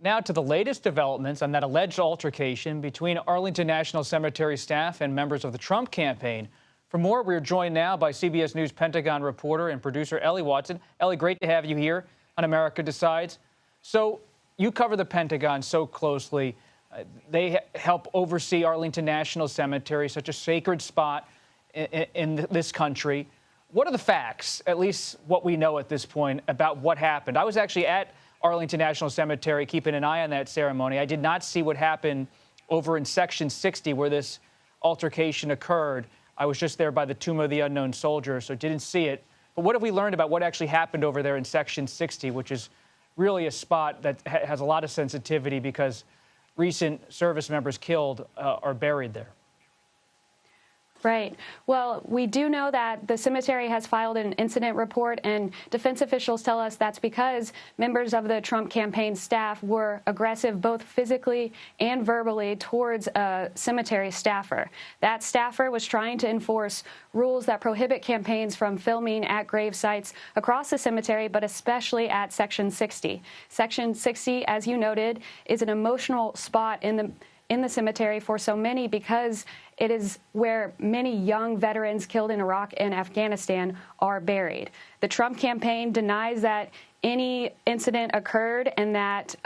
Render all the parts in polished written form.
Now to the latest developments on that alleged altercation between Arlington National Cemetery staff and members of the Trump campaign. For more, we're joined now by CBS News Pentagon reporter and producer Ellie Watson. Ellie, great to have you here on America Decides. So you cover the Pentagon so closely. They help oversee Arlington National Cemetery, such a sacred spot in this country. What are the facts, at least what we know at this point, about what happened? I was actually at Arlington National Cemetery, keeping an eye on that ceremony. I did not see what happened over in Section 60 where this altercation occurred. I was just there by the Tomb of the Unknown Soldier, so didn't see it. But what have we learned about what actually happened over there in Section 60, which is really a spot that has a lot of sensitivity because recent service members killed are buried there? Right. Well, we do know that the cemetery has filed an incident report, and defense officials tell us that's because members of the Trump campaign staff were aggressive both physically and verbally towards a cemetery staffer. That staffer was trying to enforce rules that prohibit campaigns from filming at grave sites across the cemetery, but especially at Section 60. Section 60, as you noted, is an emotional spot in the cemetery for so many because it is where many young veterans killed in Iraq and Afghanistan are buried. The Trump campaign denies that any incident occurred and that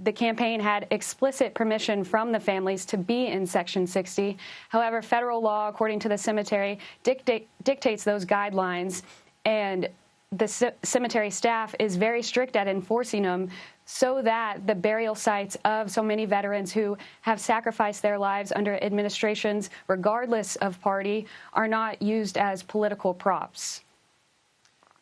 the campaign had explicit permission from the families to be in Section 60. However, federal law, according to the cemetery, dictates those guidelines, and the cemetery staff is very strict at enforcing them so that the burial sites of so many veterans who have sacrificed their lives under administrations, regardless of party, are not used as political props.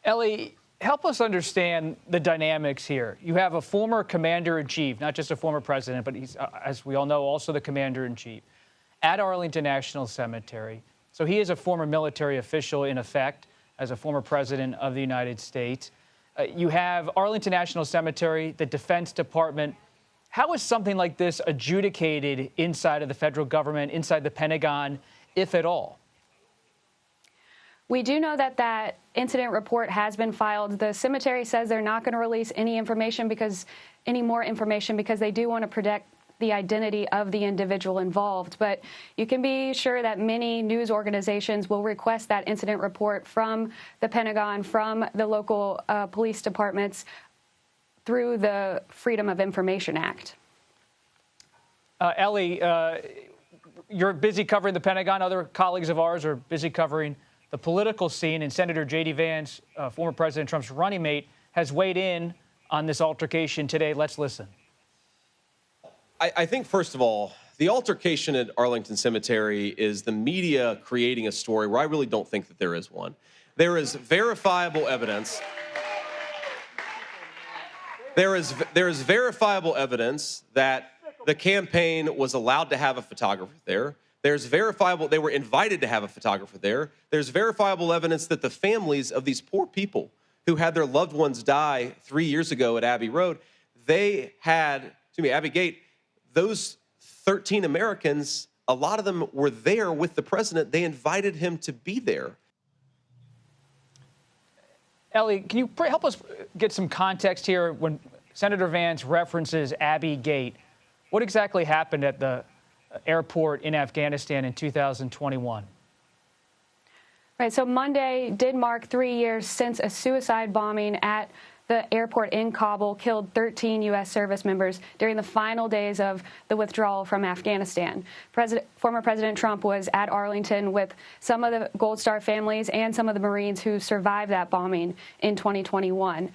Ellie, help us understand the dynamics here. You have a former commander-in-chief, not just a former president, but he's, as we all know, also the commander-in-chief at Arlington National Cemetery. So he is a former military official, in effect, as a former president of the United States. You have Arlington National Cemetery, the Defense Department. How is something like this adjudicated inside of the federal government, inside the Pentagon, if at all? We do know that that incident report has been filed. The cemetery says they're not going to release any more information because they do want to protect the identity of the individual involved. But you can be sure that many news organizations will request that incident report from the Pentagon, from the local police departments through the Freedom of Information Act. Ellie, you're busy covering the Pentagon. Other colleagues of ours are busy covering the political scene. And Senator J.D. Vance, former President Trump's running mate, has weighed in on this altercation today. Let's listen. I think, first of all, the altercation at Arlington Cemetery is the media creating a story where I really don't think that there is one. There is verifiable evidence. There is verifiable evidence that the campaign was allowed to have a photographer there. There's verifiable, they were invited to have a photographer there. There's verifiable evidence that the families of these poor people who had their loved ones die 3 years ago at Abbey Road, Abbey Gate, those 13 Americans, a lot of them were there with the president. They invited him to be there. Ellie, can you help us get some context here when Senator Vance references Abbey Gate? What exactly happened at the airport in Afghanistan in 2021? Right, so Monday did mark 3 years since a suicide bombing at the airport in Kabul killed 13 U.S. service members during the final days of the withdrawal from Afghanistan. Former President Trump was at Arlington with some of the Gold Star families and some of the Marines who survived that bombing in 2021.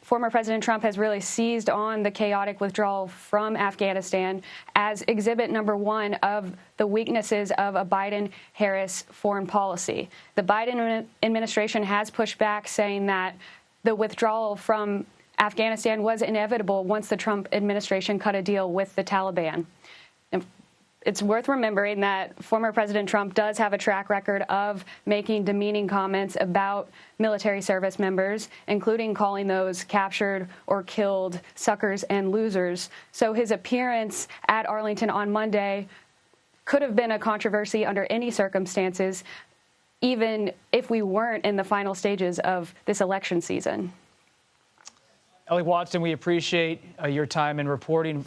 Former President Trump has really seized on the chaotic withdrawal from Afghanistan as exhibit number one of the weaknesses of a Biden-Harris foreign policy. The Biden administration has pushed back, saying that the withdrawal from Afghanistan was inevitable once the Trump administration cut a deal with the Taliban. And it's worth remembering that former President Trump does have a track record of making demeaning comments about military service members, including calling those captured or killed suckers and losers. So his appearance at Arlington on Monday could have been a controversy under any circumstances, even if we weren't in the final stages of this election season. Ellie Watson, we appreciate your time in reporting